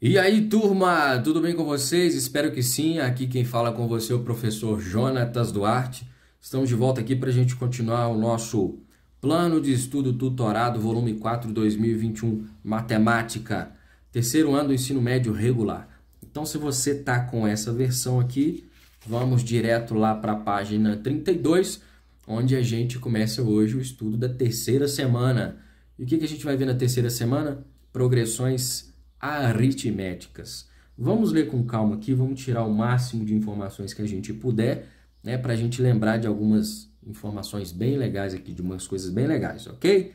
E aí, turma, tudo bem com vocês? Espero que sim. Aqui quem fala com você é o professor Jonatas Duarte. Estamos de volta aqui para a gente continuar o nosso Plano de Estudo Tutorado, volume 4, 2021, Matemática, terceiro ano do ensino médio regular. Então, se você está com essa versão aqui, vamos direto lá para a página 32, onde a gente começa hoje o estudo da terceira semana. E o que a gente vai ver na terceira semana? Progressões aritméticas. Vamos ler com calma aqui, vamos tirar o máximo de informações que a gente puder, né, para a gente lembrar de algumas informações bem legais aqui, de umas coisas bem legais, ok?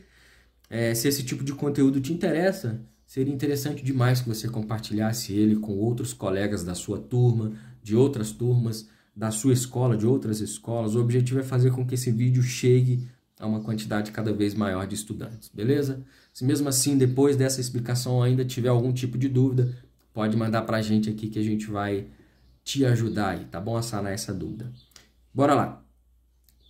Se esse tipo de conteúdo te interessa, seria interessante demais que você compartilhasse ele com outros colegas da sua turma, de outras turmas, da sua escola, de outras escolas. O objetivo é fazer com que esse vídeo chegue a uma quantidade cada vez maior de estudantes, beleza? Se mesmo assim, depois dessa explicação ainda tiver algum tipo de dúvida, pode mandar para a gente aqui que a gente vai te ajudar aí, tá bom? A sanar essa dúvida. Bora lá.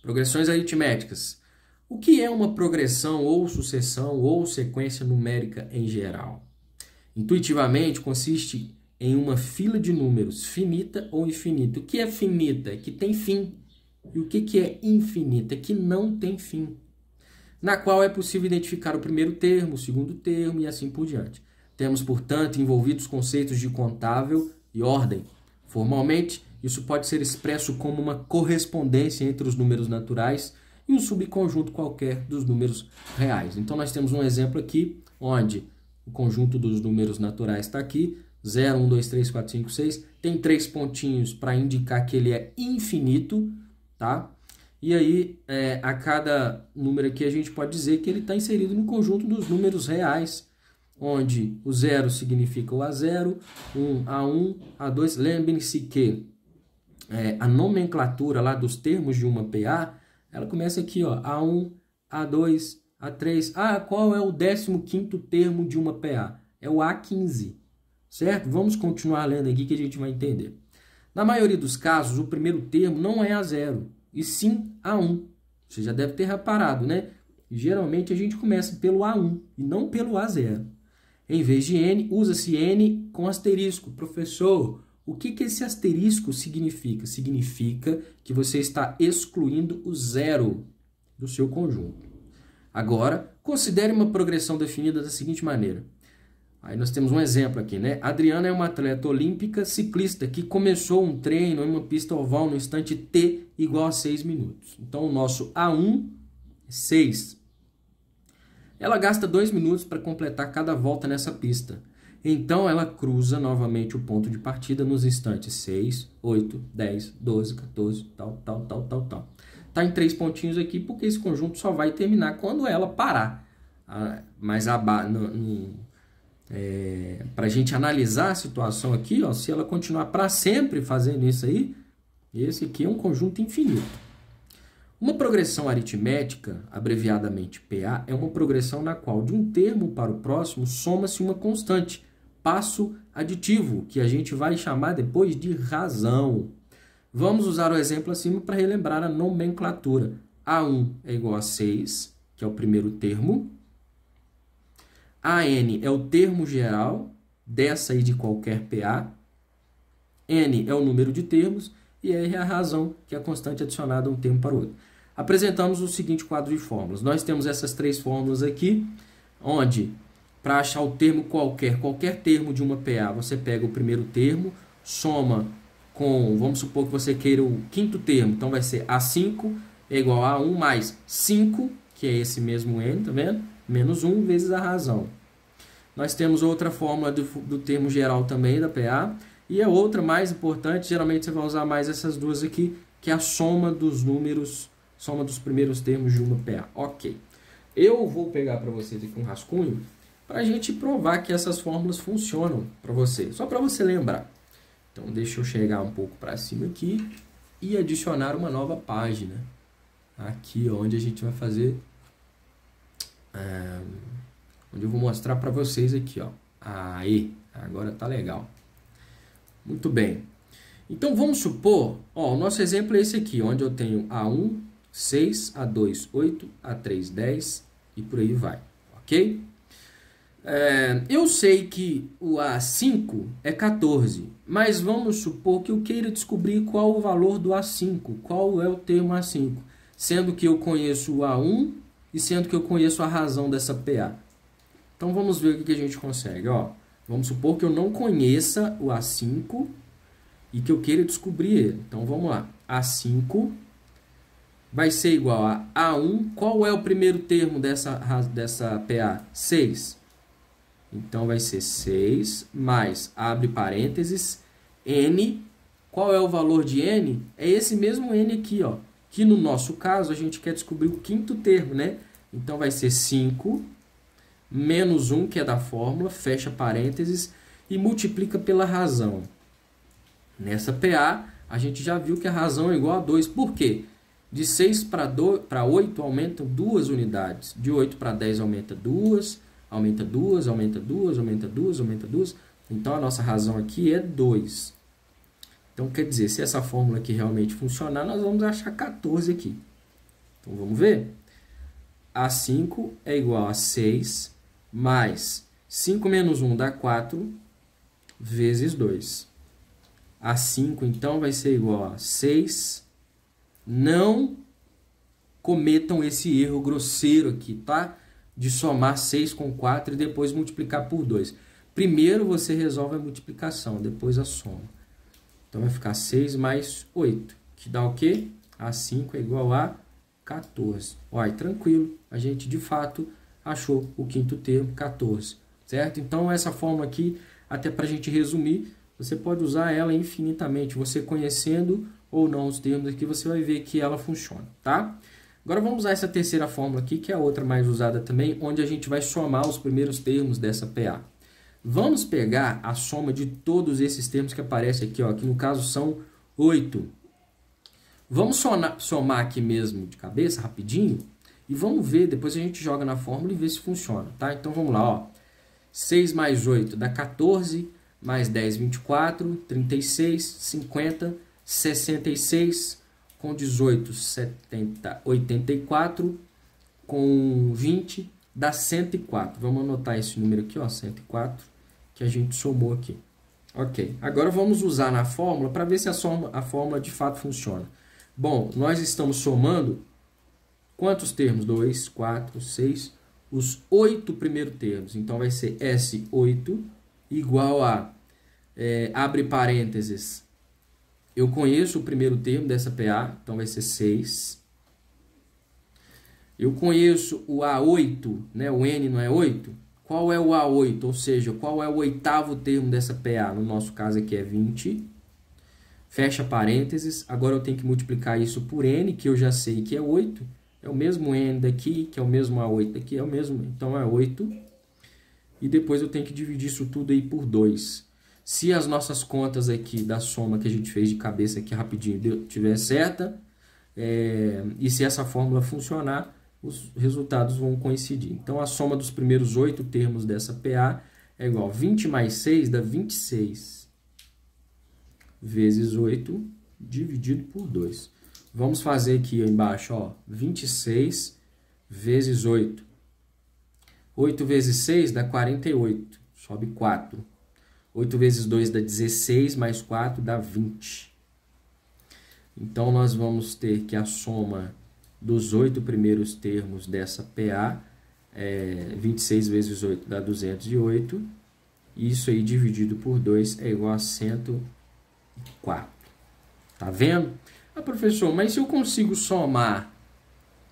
Progressões aritméticas. O que é uma progressão ou sucessão ou sequência numérica em geral? Intuitivamente, consiste em uma fila de números finita ou infinita. O que é finita? É que tem fim. E o que é infinita? É que não tem fim. Na qual é possível identificar o primeiro termo, o segundo termo e assim por diante. Temos, portanto, envolvidos conceitos de contável e ordem. Formalmente, isso pode ser expresso como uma correspondência entre os números naturais e um subconjunto qualquer dos números reais. Então, nós temos um exemplo aqui, onde o conjunto dos números naturais está aqui, 0, 1, 2, 3, 4, 5, 6, tem 3 pontinhos para indicar que ele é infinito, tá? E aí, a cada número aqui, a gente pode dizer que ele está inserido no conjunto dos números reais, onde o 0 significa o A0, 1, A1, A2. Lembrem-se que a nomenclatura lá dos termos de uma PA, ela começa aqui, ó, A1, A2, A3. Ah, qual é o 15º termo de uma PA? É o A15, certo? Vamos continuar lendo aqui que a gente vai entender. Na maioria dos casos, o primeiro termo não é A0, e sim A1. Você já deve ter reparado, né? Geralmente a gente começa pelo A1 e não pelo A0. Em vez de N, usa-se N com asterisco. Professor, o que esse asterisco significa? Significa que você está excluindo o zero do seu conjunto. Agora, considere uma progressão definida da seguinte maneira. Aí nós temos um exemplo aqui, né? Adriana é uma atleta olímpica ciclista que começou um treino em uma pista oval no instante t igual a 6 minutos. Então, o nosso A1 é 6. Ela gasta 2 minutos para completar cada volta nessa pista. Então, ela cruza novamente o ponto de partida nos instantes 6, 8, 10, 12, 14, tal. Está em 3 pontinhos aqui porque esse conjunto só vai terminar quando ela parar. Mas para a gente analisar a situação aqui, ó, se ela continuar para sempre fazendo isso aí, esse aqui é um conjunto infinito. Uma progressão aritmética, abreviadamente PA, é uma progressão na qual de um termo para o próximo soma-se uma constante, passo aditivo, que a gente vai chamar depois de razão. Vamos usar o exemplo acima para relembrar a nomenclatura. A1 é igual a 6, que é o primeiro termo. AN é o termo geral dessa e de qualquer PA. N é o número de termos e R é a razão, que é a constante adicionada um termo para o outro. Apresentamos o seguinte quadro de fórmulas. Nós temos essas 3 fórmulas aqui, onde, para achar o termo qualquer termo de uma PA, você pega o primeiro termo, soma com, vamos supor que você queira o 5º termo, então vai ser A5 é igual a 1 mais 5, que é esse mesmo N, tá vendo? Menos 1 vezes a razão. Nós temos outra fórmula do termo geral também, da PA. E a outra mais importante, geralmente você vai usar mais essas duas aqui, que é a soma dos números, soma dos primeiros termos de uma PA. Ok. Eu vou pegar para vocês aqui um rascunho para a gente provar que essas fórmulas funcionam para você. Só para você lembrar. Então, deixa eu chegar um pouco para cima aqui e adicionar uma nova página. Aqui, onde a gente vai fazer... onde eu vou mostrar para vocês aqui, ó. Aí, agora tá legal. Muito bem. Então, vamos supor, ó, o nosso exemplo é esse aqui, onde eu tenho A1, 6, A2, 8, A3, 10 e por aí vai, ok? Eu sei que o A5 é 14, mas vamos supor que eu queira descobrir qual o valor do A5, qual é o termo A5, sendo que eu conheço o A1 e sendo que eu conheço a razão dessa PA. Então vamos ver o que a gente consegue. Ó, vamos supor que eu não conheça o A5 e que eu queira descobrir ele. Então vamos lá. A5 vai ser igual a A1. Qual é o primeiro termo dessa PA? 6. Então vai ser 6 mais, abre parênteses, N. Qual é o valor de N? É esse mesmo N aqui, ó. Que no nosso caso a gente quer descobrir o quinto termo, né? Então vai ser 5 menos 1, que é da fórmula, fecha parênteses, e multiplica pela razão. Nessa PA, a gente já viu que a razão é igual a 2. Por quê? De 6 para 8 aumentam 2 unidades. De 8 para 10 aumenta 2, aumenta 2, aumenta 2, aumenta 2, aumenta 2. Então, a nossa razão aqui é 2. Então, quer dizer, se essa fórmula aqui realmente funcionar, nós vamos achar 14 aqui. Então, vamos ver? A5 é igual a 6 mais 5 menos 1 dá 4 vezes 2. A5, então, vai ser igual a 6. Não cometam esse erro grosseiro aqui, tá? De somar 6 com 4 e depois multiplicar por 2. Primeiro você resolve a multiplicação, depois a soma. Então vai ficar 6 mais 8, que dá o quê? A5 é igual a 14. Olha, tranquilo, a gente de fato achou o quinto termo, 14. Certo? Então essa fórmula aqui, até para a gente resumir, você pode usar ela infinitamente. Você conhecendo ou não os termos aqui, você vai ver que ela funciona, tá? Agora vamos usar essa terceira fórmula aqui, que é a outra mais usada também, onde a gente vai somar os primeiros termos dessa PA. Vamos pegar a soma de todos esses termos que aparecem aqui, ó, que no caso são 8. Vamos somar aqui mesmo de cabeça, rapidinho, e vamos ver, depois a gente joga na fórmula e vê se funciona, tá? Então vamos lá, ó. 6 mais 8 dá 14, mais 10, 24, 36, 50, 66, com 18, 70, 84, com 20, dá 104. Vamos anotar esse número aqui, ó, 104, que a gente somou aqui. Ok, agora vamos usar na fórmula para ver se a fórmula de fato funciona. Bom, nós estamos somando quantos termos? 2, 4, 6, os 8 primeiros termos. Então vai ser S8 igual a, abre parênteses, eu conheço o primeiro termo dessa PA, então vai ser 6. Eu conheço o A8, né? O N não é 8? Qual é o A8? Ou seja, qual é o oitavo termo dessa PA? No nosso caso aqui é 20. Fecha parênteses. Agora eu tenho que multiplicar isso por N, que eu já sei que é 8. É o mesmo N daqui, que é o mesmo A8 daqui, é o mesmo. Então é 8. E depois eu tenho que dividir isso tudo aí por 2. Se as nossas contas aqui da soma que a gente fez de cabeça aqui rapidinho tiver certa, e se essa fórmula funcionar, os resultados vão coincidir. Então, a soma dos primeiros 8 termos dessa PA é igual a 20 mais 6 dá 26 vezes 8 dividido por 2. Vamos fazer aqui embaixo, ó, 26 vezes 8. 8 vezes 6 dá 48, sobe 4. 8 vezes 2 dá 16, mais 4 dá 20. Então, nós vamos ter que a soma dos 8 primeiros termos dessa PA, 26 vezes 8 dá 208. E isso aí dividido por 2 é igual a 104. Tá vendo? Ah, professor, mas se eu consigo somar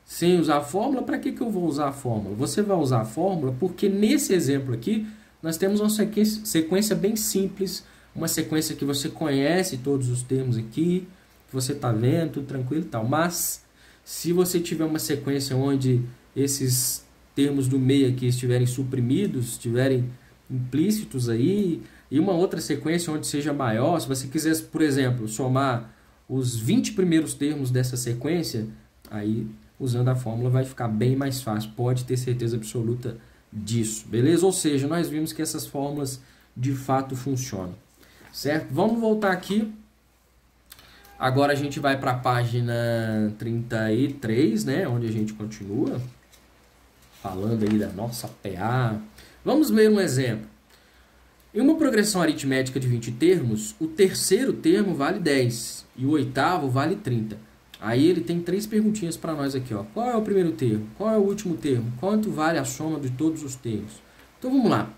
sem usar a fórmula, para que eu vou usar a fórmula? Você vai usar a fórmula porque nesse exemplo aqui, nós temos uma sequência bem simples, uma sequência que você conhece todos os termos aqui, que você está vendo, tudo tranquilo e tal. Mas, se você tiver uma sequência onde esses termos do meio aqui estiverem suprimidos, estiverem implícitos aí, e uma outra sequência onde seja maior, se você quiser, por exemplo, somar os 20 primeiros termos dessa sequência, aí, usando a fórmula, vai ficar bem mais fácil. Pode ter certeza absoluta disso, beleza? Ou seja, nós vimos que essas fórmulas de fato funcionam, certo? Vamos voltar aqui. Agora a gente vai para a página 33, né? Onde a gente continua falando aí da nossa PA. Vamos ler um exemplo. Em uma progressão aritmética de 20 termos, o terceiro termo vale 10 e o oitavo vale 30. Aí ele tem 3 perguntinhas para nós aqui, ó. Qual é o primeiro termo? Qual é o último termo? Quanto vale a soma de todos os termos? Então vamos lá.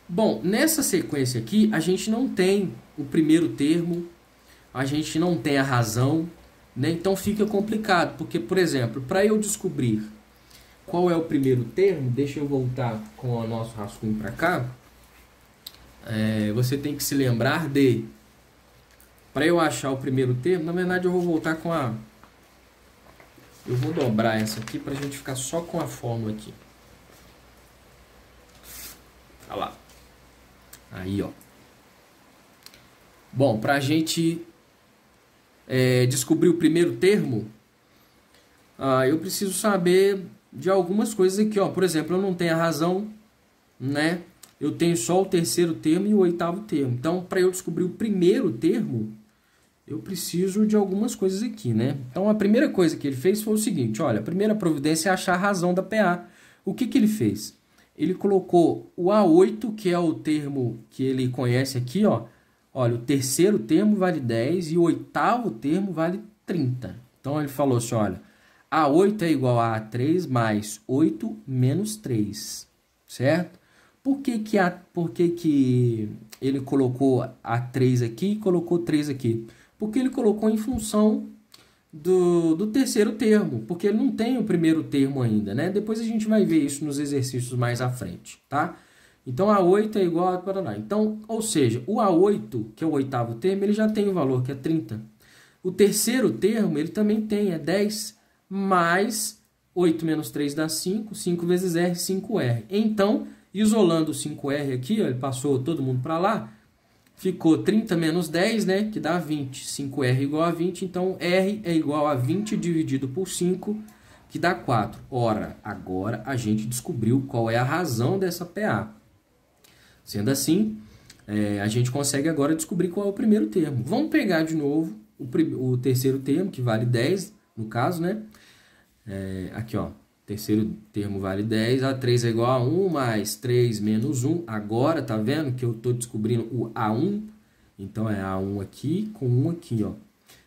Bom, nessa sequência aqui, a gente não tem o primeiro termo, a gente não tem a razão, né? Então fica complicado, porque, por exemplo, para eu descobrir qual é o primeiro termo, deixa eu voltar com o nosso rascunho para cá. Você tem que se lembrar de, para eu achar o primeiro termo, na verdade eu vou voltar com a... Eu vou dobrar essa aqui para a gente ficar só com a fórmula aqui. Olha lá. Aí, ó. Bom, para a gente descobrir o primeiro termo, eu preciso saber de algumas coisas aqui, ó. Por exemplo, eu não tenho a razão, né? Eu tenho só o terceiro termo e o oitavo termo. Então, para eu descobrir o primeiro termo, eu preciso de algumas coisas aqui, né? Então, a primeira coisa que ele fez foi o seguinte, olha, a primeira providência é achar a razão da PA. O que que ele fez? Ele colocou o A8, que é o termo que ele conhece aqui, ó. Olha, o terceiro termo vale 10 e o oitavo termo vale 30. Então, ele falou assim, olha, A8 é igual a A3 mais 8 menos 3, certo? Por que ele colocou A3 aqui e colocou 3 aqui? Porque ele colocou em função do terceiro termo, porque ele não tem o primeiro termo ainda, né? Depois a gente vai ver isso nos exercícios mais à frente, tá? Então, A8 é igual a... Paraná. Então, ou seja, o A8, que é o oitavo termo, ele já tem o valor, que é 30. O terceiro termo, ele também tem, é 10, mais 8 menos 3 dá 5, 5 vezes R, 5R. Então, isolando o 5R aqui, ó, ele passou todo mundo para lá, ficou 30 menos 10, né, que dá 20. 5R igual a 20, então R é igual a 20 dividido por 5, que dá 4. Ora, agora a gente descobriu qual é a razão dessa PA. Sendo assim, a gente consegue agora descobrir qual é o primeiro termo. Vamos pegar de novo o terceiro termo, que vale 10, no caso, né? Aqui, ó. Terceiro termo vale 10, A3 é igual a 1, mais 3 menos 1. Agora, tá vendo que eu estou descobrindo o A1? Então, é A1 aqui com 1 aqui, ó.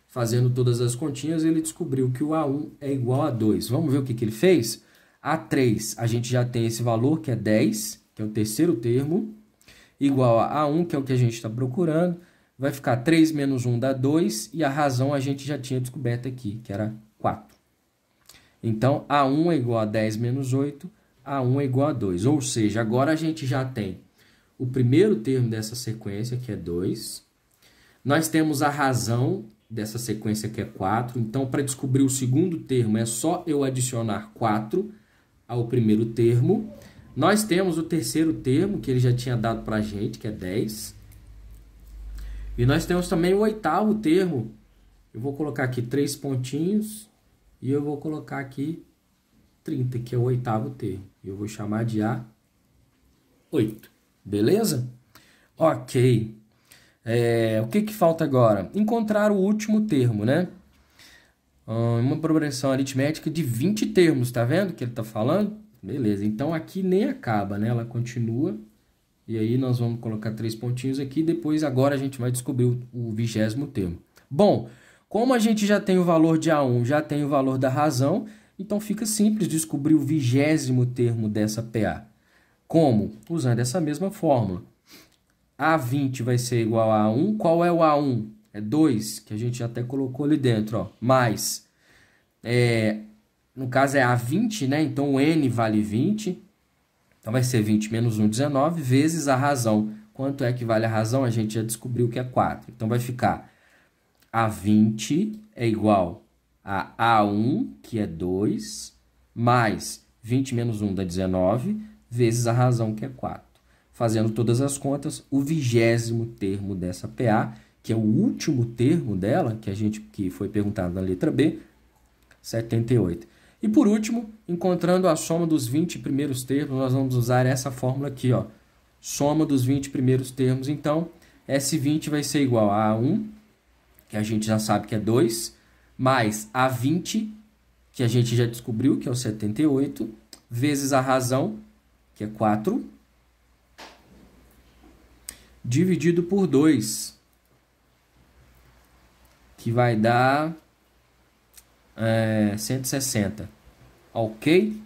Fazendo todas as continhas, ele descobriu que o A1 é igual a 2. Vamos ver o que ele fez? A3, a gente já tem esse valor, que é 10, que é o terceiro termo, igual a A1, que é o que a gente está procurando. Vai ficar 3 menos 1 dá 2, e a razão a gente já tinha descoberto aqui, que era 4. Então, A1 é igual a 10 menos 8, A1 é igual a 2. Ou seja, agora a gente já tem o primeiro termo dessa sequência, que é 2. Nós temos a razão dessa sequência, que é 4. Então, para descobrir o segundo termo, é só eu adicionar 4 ao primeiro termo. Nós temos o terceiro termo, que ele já tinha dado para a gente, que é 10. E nós temos também o oitavo termo. Eu vou colocar aqui 3 pontinhos. E eu vou colocar aqui 30, que é o oitavo termo. Eu vou chamar de A8. Beleza? Ok. O que falta agora? Encontrar o último termo, né? Uma progressão aritmética de 20 termos, tá vendo que ele está falando? Beleza. Então, aqui nem acaba, né? Ela continua. E aí, nós vamos colocar 3 pontinhos aqui. Depois, agora, a gente vai descobrir o 20º termo. Bom... Como a gente já tem o valor de A1, já tem o valor da razão, então fica simples descobrir o 20º termo dessa PA. Como? Usando essa mesma fórmula. A20 vai ser igual a A1. Qual é o A1? É 2, que a gente até colocou ali dentro, ó. Mais, no caso é A20, né? Então o N vale 20. Então vai ser 20 menos 1, 19, vezes a razão. Quanto é que vale a razão? A gente já descobriu que é 4. Então vai ficar... A20 é igual a A1, que é 2, mais 20 menos 1 dá 19, vezes a razão, que é 4. Fazendo todas as contas, o 20º termo dessa PA, que é o último termo dela, que foi perguntado na letra B, 78. E por último, encontrando a soma dos 20 primeiros termos, nós vamos usar essa fórmula aqui, ó. Soma dos 20 primeiros termos, então, S20 vai ser igual a A1, que a gente já sabe que é 2, mais A20, que a gente já descobriu, que é o 78, vezes a razão, que é 4, dividido por 2, que vai dar 160, ok?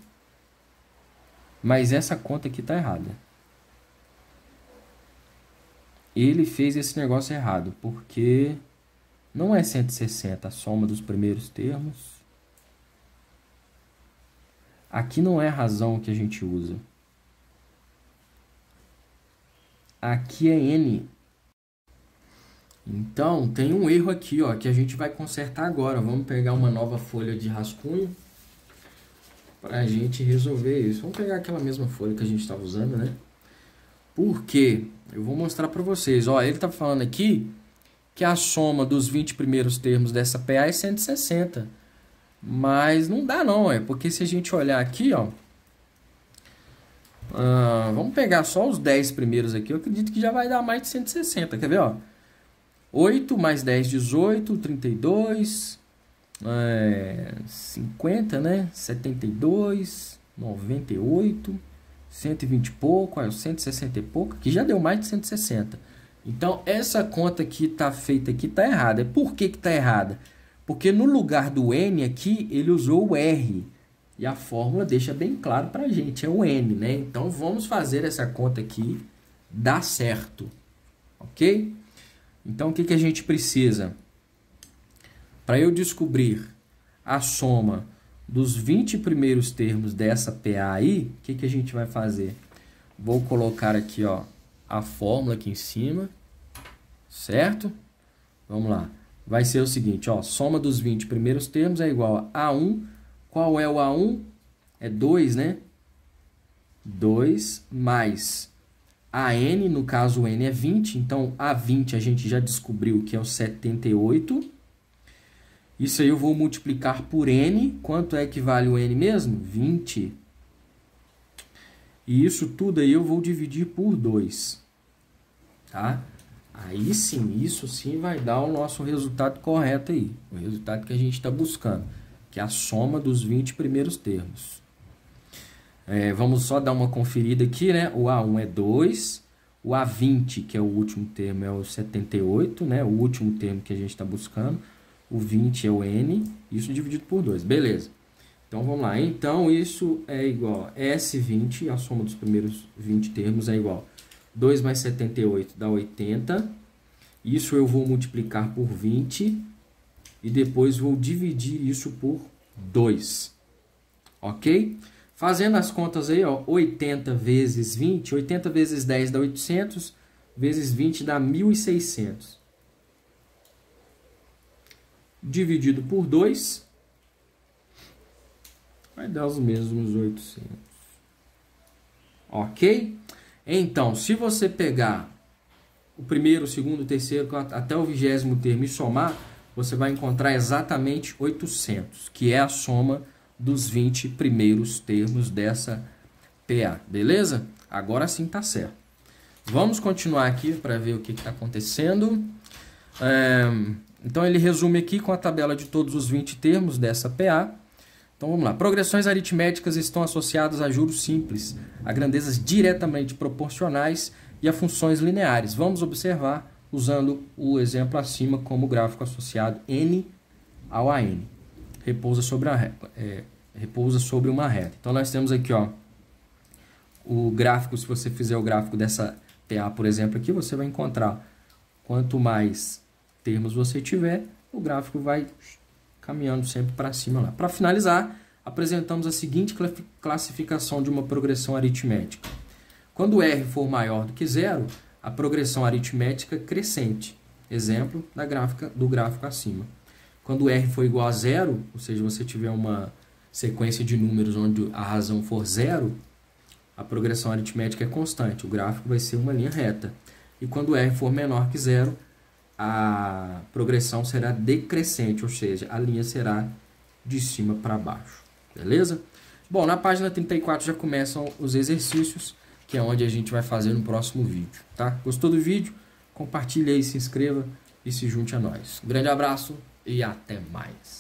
Mas essa conta aqui está errada. Ele fez esse negócio errado, porque não é 160 a soma dos primeiros termos. Aqui não é a razão que a gente usa. Aqui é N. Então, tem um erro aqui, ó, que a gente vai consertar agora. Vamos pegar uma nova folha de rascunho para a gente resolver isso. Vamos pegar aquela mesma folha que a gente estava usando, né? Por quê? Eu vou mostrar para vocês. Ó, ele está falando aqui que a soma dos 20 primeiros termos dessa PA é 160. Mas não dá não, porque se a gente olhar aqui, ó, vamos pegar só os 10 primeiros aqui, eu acredito que já vai dar mais de 160, quer ver, ó? 8 mais 10, 18, 32, 50, né? 72, 98, 120 e pouco, 160 e pouco, que já deu mais de 160. Então, essa conta que está feita aqui está errada. Por que está errada? Porque no lugar do N aqui, ele usou o R. E a fórmula deixa bem claro para a gente, é o N, né? Então, vamos fazer essa conta aqui dar certo, ok? Então, o que a gente precisa? Para eu descobrir a soma dos 20 primeiros termos dessa PA aí, o que a gente vai fazer? Vou colocar aqui, ó, a fórmula aqui em cima, certo? Vamos lá. Vai ser o seguinte, ó, soma dos 20 primeiros termos é igual a A1. Qual é o A1? É 2, né? 2 mais a N, no caso o N é 20, então a 20 a gente já descobriu que é o 78. Isso aí eu vou multiplicar por N. Quanto é que vale o N mesmo? 20. E isso tudo aí eu vou dividir por 2. Tá? Aí sim, isso sim vai dar o nosso resultado correto aí. O resultado que a gente está buscando, que é a soma dos 20 primeiros termos. Vamos só dar uma conferida aqui, né? O A1 é 2, o A20, que é o último termo, é o 78, né? O último termo que a gente está buscando. O 20 é o N, isso dividido por 2, beleza. Então, vamos lá. Então, isso é igual a S20, a soma dos primeiros 20 termos é igual a 2 mais 78 dá 80. Isso eu vou multiplicar por 20 e depois vou dividir isso por 2, ok? Fazendo as contas aí, ó, 80 vezes 20, 80 vezes 10 dá 800, vezes 20 dá 1.600. Dividido por 2, vai dar os mesmos 800. Ok? Então, se você pegar o primeiro, o segundo, o terceiro, até o 20º termo e somar, você vai encontrar exatamente 800, que é a soma dos 20 primeiros termos dessa PA, beleza? Agora sim tá certo. Vamos continuar aqui para ver o que está acontecendo. Então ele resume aqui com a tabela de todos os 20 termos dessa PA. Então vamos lá. Progressões aritméticas estão associadas a juros simples, a grandezas diretamente proporcionais e a funções lineares. Vamos observar usando o exemplo acima como gráfico associado N ao AN. Repousa sobre uma reta. Então, nós temos aqui, ó, o gráfico. Se você fizer o gráfico dessa PA, por exemplo, aqui, você vai encontrar quanto mais termos você tiver, o gráfico vai caminhando sempre para cima lá. Para finalizar, apresentamos a seguinte classificação de uma progressão aritmética. Quando R for maior do que zero, a progressão aritmética crescente. Exemplo do gráfico acima. Quando R for igual a zero, ou seja, você tiver uma sequência de números onde a razão for zero, a progressão aritmética é constante. O gráfico vai ser uma linha reta. E quando R for menor que zero, a progressão será decrescente, ou seja, a linha será de cima para baixo. Beleza? Bom, na página 34 já começam os exercícios, que é onde a gente vai fazer no próximo vídeo. Tá? Gostou do vídeo? Compartilhe aí, se inscreva e se junte a nós. Um grande abraço e até mais.